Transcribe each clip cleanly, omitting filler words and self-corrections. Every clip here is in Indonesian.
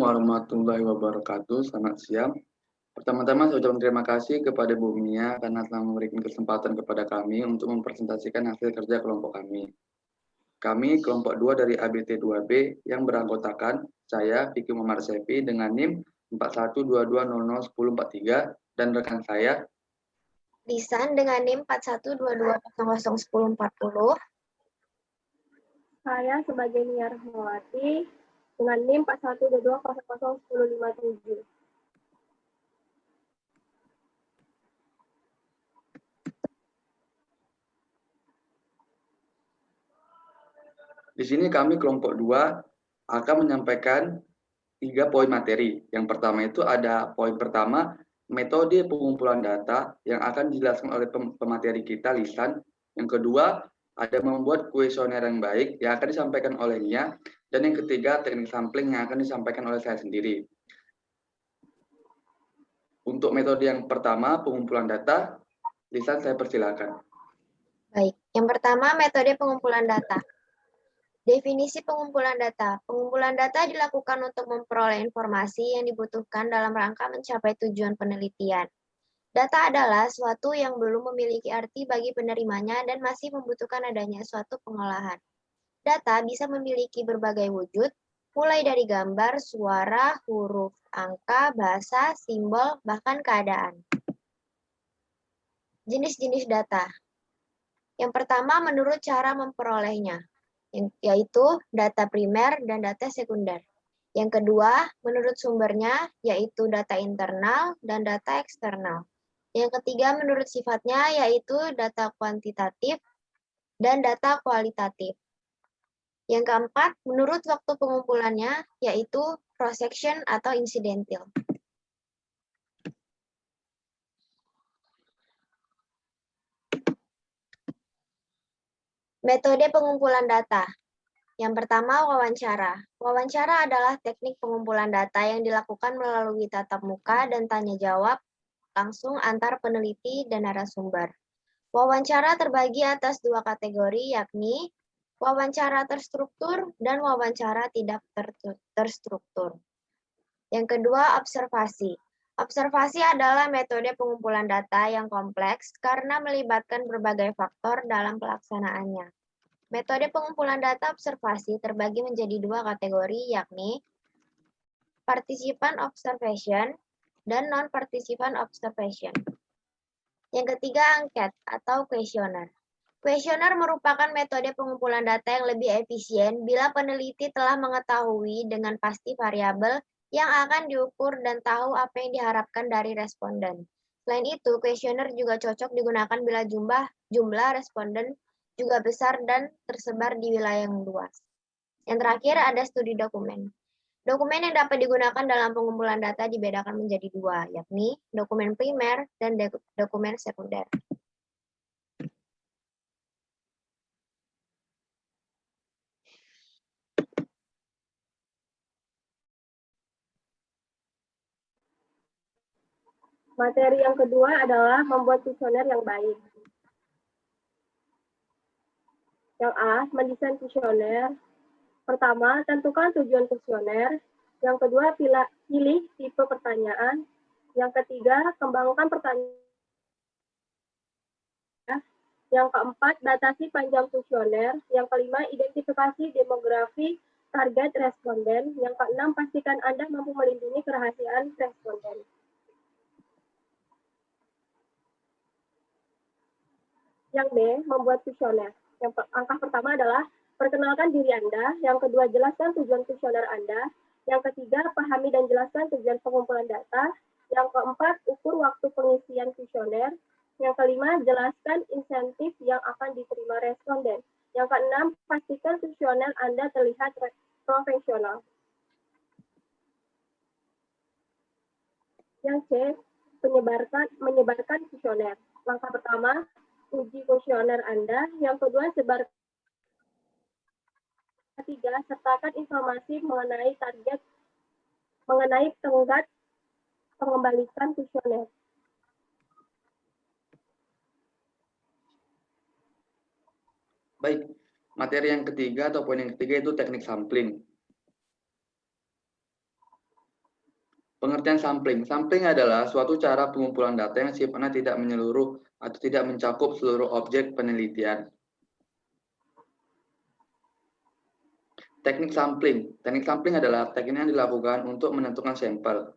warahmatullahi wabarakatuh. Selamat siang. Pertama-tama saya ucapkan terima kasih kepada Bu Mia karena telah memberikan kesempatan kepada kami untuk mempresentasikan hasil kerja kelompok kami. Kami kelompok 2 dari ABT 2B yang beranggotakan saya, Vicky Muhammad Sefi dengan NIM 4122001043 dan rekan saya Lisan dengan NIM 4122001040. Saya sebagai Nia Rahmawati dengan NIM 4122001057. Di sini kami kelompok 2 akan menyampaikan 3 poin materi. Yang pertama itu ada poin pertama, metode pengumpulan data yang akan dijelaskan oleh pemateri kita, Lisan. Yang kedua, ada membuat kuesioner yang baik yang akan disampaikan olehnya. Dan yang ketiga, teknik sampling yang akan disampaikan oleh saya sendiri. Untuk metode yang pertama, pengumpulan data, Lisan saya persilakan. Baik, yang pertama metode pengumpulan data. Definisi pengumpulan data. Pengumpulan data dilakukan untuk memperoleh informasi yang dibutuhkan dalam rangka mencapai tujuan penelitian. Data adalah suatu yang belum memiliki arti bagi penerimanya dan masih membutuhkan adanya suatu pengolahan. Data bisa memiliki berbagai wujud, mulai dari gambar, suara, huruf, angka, bahasa, simbol, bahkan keadaan. Jenis-jenis data. Yang pertama menurut cara memperolehnya, yaitu data primer dan data sekunder. Yang kedua, menurut sumbernya, yaitu data internal dan data eksternal. Yang ketiga, menurut sifatnya, yaitu data kuantitatif dan data kualitatif. Yang keempat, menurut waktu pengumpulannya, yaitu cross-section atau incidental. Metode pengumpulan data. Yang pertama, wawancara. Wawancara adalah teknik pengumpulan data yang dilakukan melalui tatap muka dan tanya jawab langsung antar peneliti dan narasumber. Wawancara terbagi atas 2 kategori, yakni wawancara terstruktur dan wawancara tidak terstruktur. Yang kedua, observasi. Observasi adalah metode pengumpulan data yang kompleks karena melibatkan berbagai faktor dalam pelaksanaannya. Metode pengumpulan data observasi terbagi menjadi 2 kategori, yakni participan observation dan non-participan observation. Yang ketiga, angket atau kuesioner. Kuesioner merupakan metode pengumpulan data yang lebih efisien bila peneliti telah mengetahui dengan pasti variabel yang akan diukur dan tahu apa yang diharapkan dari responden. Selain itu, kuesioner juga cocok digunakan bila jumlah responden juga besar dan tersebar di wilayah yang luas. Yang terakhir ada studi dokumen. Dokumen yang dapat digunakan dalam pengumpulan data dibedakan menjadi 2, yakni dokumen primer dan dokumen sekunder. Materi yang kedua adalah membuat kuesioner yang baik. Yang A, mendesain kuesioner. Pertama, tentukan tujuan kuesioner. Yang kedua, pilih tipe pertanyaan. Yang ketiga, kembangkan pertanyaan. Yang keempat, batasi panjang kuesioner. Yang kelima, identifikasi demografi target responden. Yang keenam, pastikan Anda mampu melindungi kerahasiaan responden. Yang B, membuat kuesioner. Langkah pertama adalah perkenalkan diri Anda. Yang kedua, jelaskan tujuan kuesioner Anda. Yang ketiga, pahami dan jelaskan tujuan pengumpulan data. Yang keempat, ukur waktu pengisian kuesioner. Yang kelima, jelaskan insentif yang akan diterima responden. Yang keenam, pastikan kuesioner Anda terlihat profesional. Yang C, menyebarkan kuesioner. Langkah pertama, uji kuesioner Anda. Yang kedua, sebarkan. Ketiga, sertakan informasi mengenai tenggat pengembalikan kuesioner. Baik, materi yang ketiga atau poin yang ketiga itu teknik sampling. Pengertian sampling. Sampling adalah suatu cara pengumpulan data yang sifatnya tidak menyeluruh atau tidak mencakup seluruh objek penelitian. Teknik sampling. Teknik sampling adalah teknik yang dilakukan untuk menentukan sampel.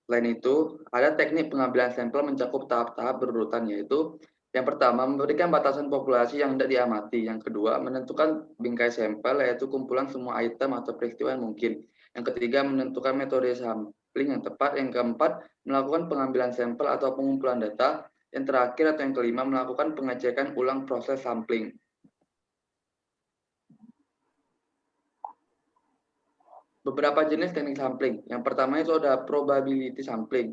Selain itu, ada teknik pengambilan sampel mencakup tahap-tahap berurutan, yaitu yang pertama, memberikan batasan populasi yang tidak diamati. Yang kedua, menentukan bingkai sampel, yaitu kumpulan semua item atau peristiwa yang mungkin. Yang ketiga, menentukan metode sampling yang tepat. Yang keempat, melakukan pengambilan sampel atau pengumpulan data. Yang terakhir atau yang kelima, melakukan pengecekan ulang proses sampling. Beberapa jenis teknik sampling. Yang pertama itu ada probability sampling.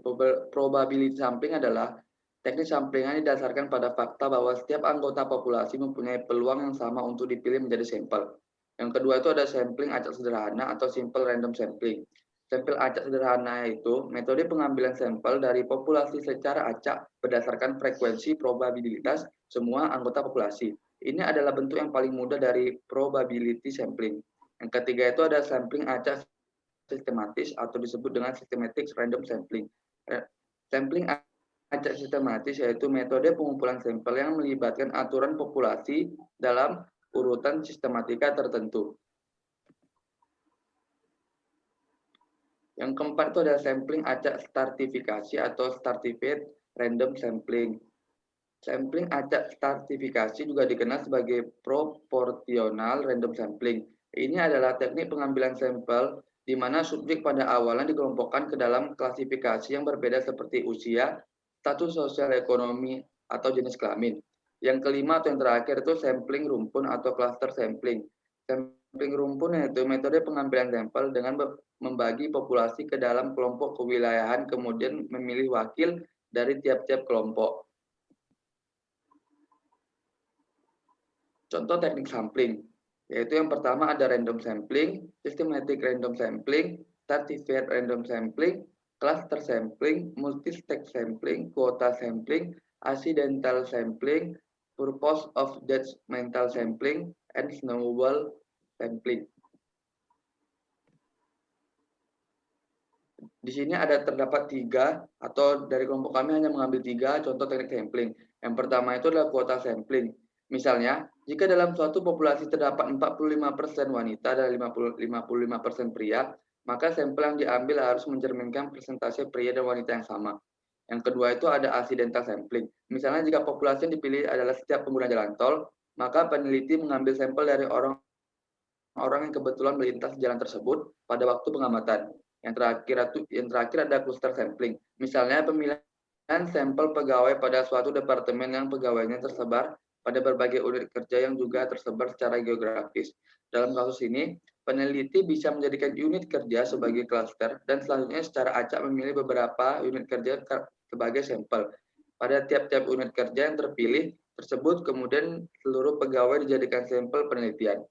Probability sampling adalah teknik sampling yang didasarkan pada fakta bahwa setiap anggota populasi mempunyai peluang yang sama untuk dipilih menjadi sampel. Yang kedua itu ada sampling acak sederhana atau simple random sampling. Sampel acak sederhana itu metode pengambilan sampel dari populasi secara acak berdasarkan frekuensi probabilitas semua anggota populasi. Ini adalah bentuk yang paling mudah dari probability sampling. Yang ketiga itu ada sampling acak sistematis atau disebut dengan systematic random sampling. Sampling acak sistematis yaitu metode pengumpulan sampel yang melibatkan aturan populasi dalam urutan sistematika tertentu. Yang keempat itu ada sampling acak stratifikasi atau stratified random sampling. Sampling acak stratifikasi juga dikenal sebagai proportional random sampling. Ini adalah teknik pengambilan sampel di mana subjek pada awalnya dikelompokkan ke dalam klasifikasi yang berbeda seperti usia, status sosial ekonomi, atau jenis kelamin. Yang kelima atau yang terakhir itu sampling rumpun atau cluster sampling. Sampling rumpun yaitu metode pengambilan sampel dengan membagi populasi ke dalam kelompok kewilayahan kemudian memilih wakil dari tiap-tiap kelompok. Contoh teknik sampling, yaitu yang pertama ada random sampling, systematic random sampling, stratified random sampling, cluster sampling, multi-stage sampling, quota sampling, accidental sampling, purpose of judgmental sampling, and snowball sampling. Di sini terdapat 3, atau dari kelompok kami hanya mengambil 3 contoh teknik sampling. Yang pertama itu adalah quota sampling. Misalnya, jika dalam suatu populasi terdapat 45% wanita dan 55% pria, maka sampel yang diambil harus mencerminkan persentase pria dan wanita yang sama. Yang kedua itu ada accidental sampling. Misalnya jika populasi yang dipilih adalah setiap pengguna jalan tol, maka peneliti mengambil sampel dari orang yang kebetulan melintas jalan tersebut pada waktu pengamatan. Yang terakhir ada cluster sampling. Misalnya pemilihan sampel pegawai pada suatu departemen yang pegawainya tersebar pada berbagai unit kerja yang juga tersebar secara geografis. Dalam kasus ini, peneliti bisa menjadikan unit kerja sebagai klaster dan selanjutnya secara acak memilih beberapa unit kerja sebagai sampel. Pada tiap-tiap unit kerja yang terpilih tersebut, kemudian seluruh pegawai dijadikan sampel penelitian.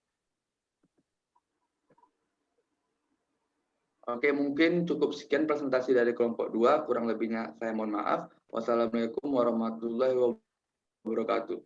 Oke, mungkin cukup sekian presentasi dari kelompok 2. Kurang lebihnya saya mohon maaf. Wassalamualaikum warahmatullahi wabarakatuh.